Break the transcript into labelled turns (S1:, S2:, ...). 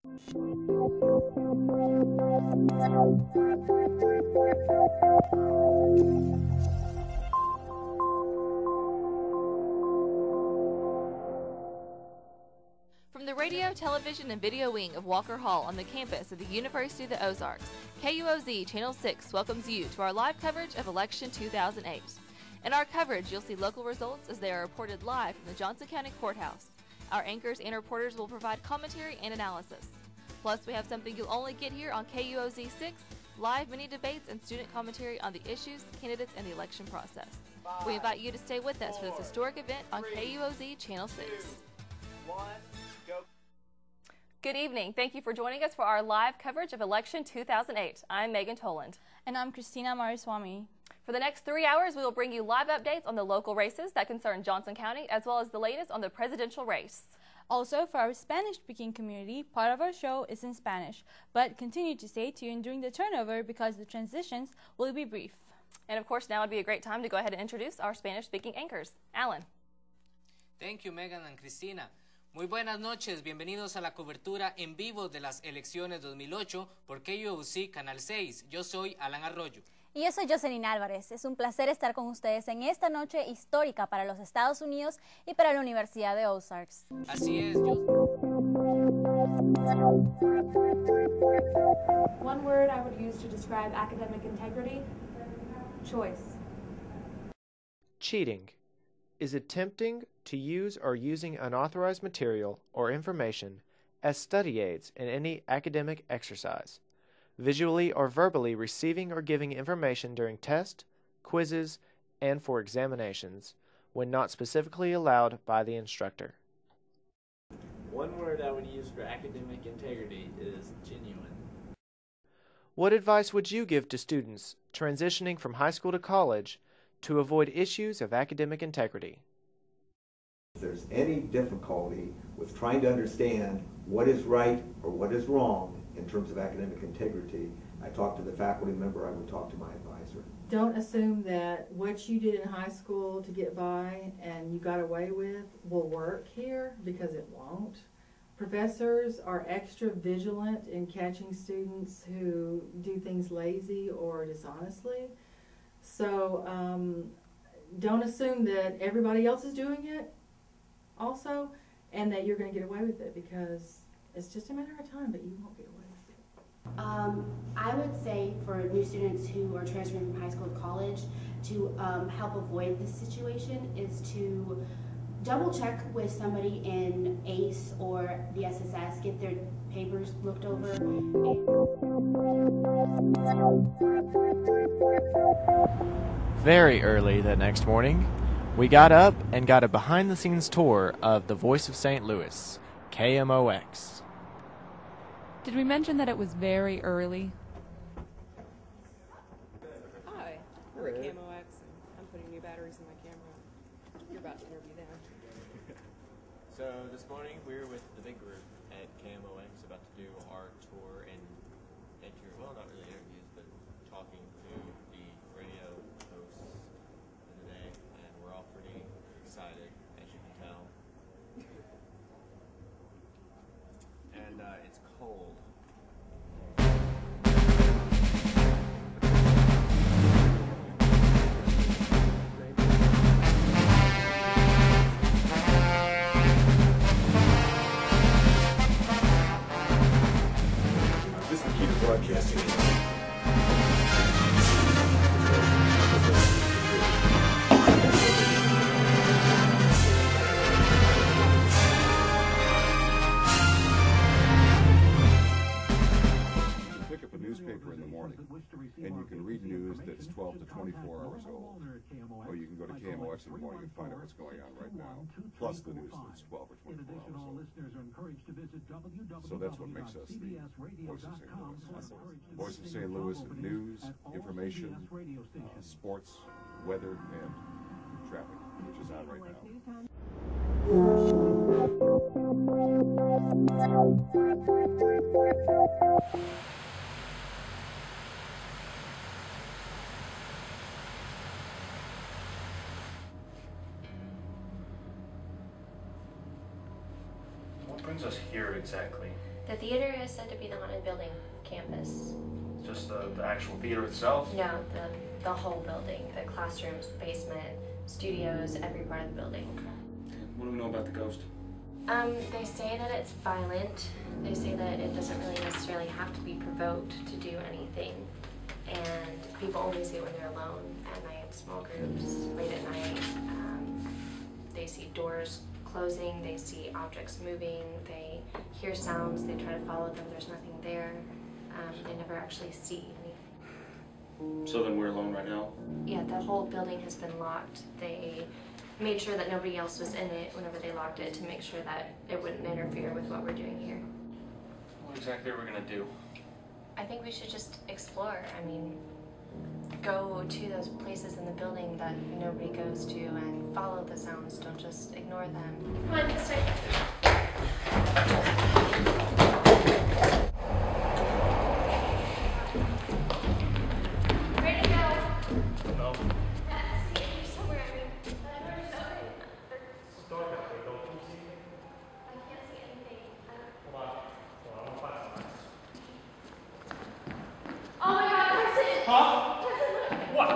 S1: From the radio, television, and video wing of Walker Hall on the campus of the University of the Ozarks, KUOZ Channel 6 welcomes you to our live coverage of Election 2008. In our coverage, you'll see local results as they are reported live from the Johnson County Courthouse. Our anchors and reporters will provide commentary and analysis. Plus, we have something you'll only get here on KUOZ 6, live mini debates and student commentary on the issues, candidates, and the election process. We invite you to stay with us for this historic event on KUOZ Channel 6.
S2: 1, go.
S1: Good evening. Thank you for joining us for our live coverage of Election 2008. I'm Megan Toland.
S3: And I'm Christina Mariswamy.
S1: For the next 3 hours, we will bring you live updates on the local races that concern Johnson County, as well as the latest on the presidential race.
S3: Also, for our Spanish-speaking community, part of our show is in Spanish, but continue to stay tuned during the turnover because the transitions will be brief.
S1: And of course, now would be a great time to go ahead and introduce our Spanish-speaking anchors. Alan.
S4: Thank you, Megan and Cristina. Muy buenas noches, bienvenidos a la cobertura en vivo de las elecciones 2008 por KUOZ Canal 6. Yo soy Alan Arroyo.
S5: Y yo soy Jocelyn Álvarez. Es un placer estar con ustedes en esta noche histórica para los Estados Unidos y para la Universidad de Ozarks.
S4: Así es,
S6: One word I would use to describe academic integrity: choice.
S7: Cheating is attempting to use or using unauthorized material or information as study aids in any academic exercise, visually or verbally receiving or giving information during tests, quizzes, and for examinations when not specifically allowed by the instructor.
S2: One word I would use for academic integrity is genuine.
S7: What advice would you give to students transitioning from high school to college to avoid issues of academic integrity?
S8: If there's any difficulty with trying to understand what is right or what is wrong in terms of academic integrity, I talk to the faculty member, I would talk to my advisor.
S9: Don't assume that what you did in high school to get by and you got away with will work here, because it won't. Professors are extra vigilant in catching students who do things lazy or dishonestly. So don't assume that everybody else is doing it also and that you're going to get away with it, because it's just a matter of time, but you won't get away with it.
S10: I would say for new students who are transferring from high school to college, to help avoid this situation is to double check with somebody in ACE or the SSS, get their papers looked over.
S7: Very early the next morning, we got up and got a behind-the-scenes tour of the Voice of St. Louis, KMOX.
S11: Did we mention that it was very early?
S12: Hi, we're at KMOX, and I'm putting new batteries in my camera. You're about to interview them.
S13: So this morning we were with the big group at KMOX about to do our tour and well, not really interviews, but talking to the radio hosts for the day, and we're all pretty excited, as you can tell. And it's cold.
S8: This is the key to broadcasting.
S14: Pick up a newspaper in the morning, and you can read news that's 12 to 24 hours old. Or you can go to KMOX in the morning and find out what's going on right now, plus the news that's 12 or 24 hours old. So that's what makes us the Voice of St. Louis. Voice of St. Louis, news, information, sports, weather, and traffic, which is on right now.
S15: What brings us here exactly? The theater is said to be the haunted building campus.
S16: Just the actual theater itself?
S15: No, the whole building, the classrooms, the basement, studios, every part of the building.
S16: Okay. What do we know about the ghost?
S15: They say that it's violent. They say that it doesn't really necessarily have to be provoked to do anything. And people only see it when they're alone at night, small groups, late at night. They see doors closing, they see objects moving, they hear sounds, they try to follow them, there's nothing there. They never actually see anything.
S16: So then we're alone right now?
S15: Yeah, the whole building has been locked. They made sure that nobody else was in it whenever they locked it to make sure that it wouldn't interfere with what we're doing here.
S16: What exactly are we gonna do?
S15: I think we should just explore. I mean, go to those places in the building that nobody goes to and follow the sounds. Don't just ignore them. Come on, this way. Ready to go?
S16: No.
S15: Somewhere, I mean,
S16: It's dark out there, don't you see anything?
S15: I can't see anything.
S16: Hold on. Hold on, I'm gonna find some lights.
S15: Oh my god, listen!
S16: Huh? What?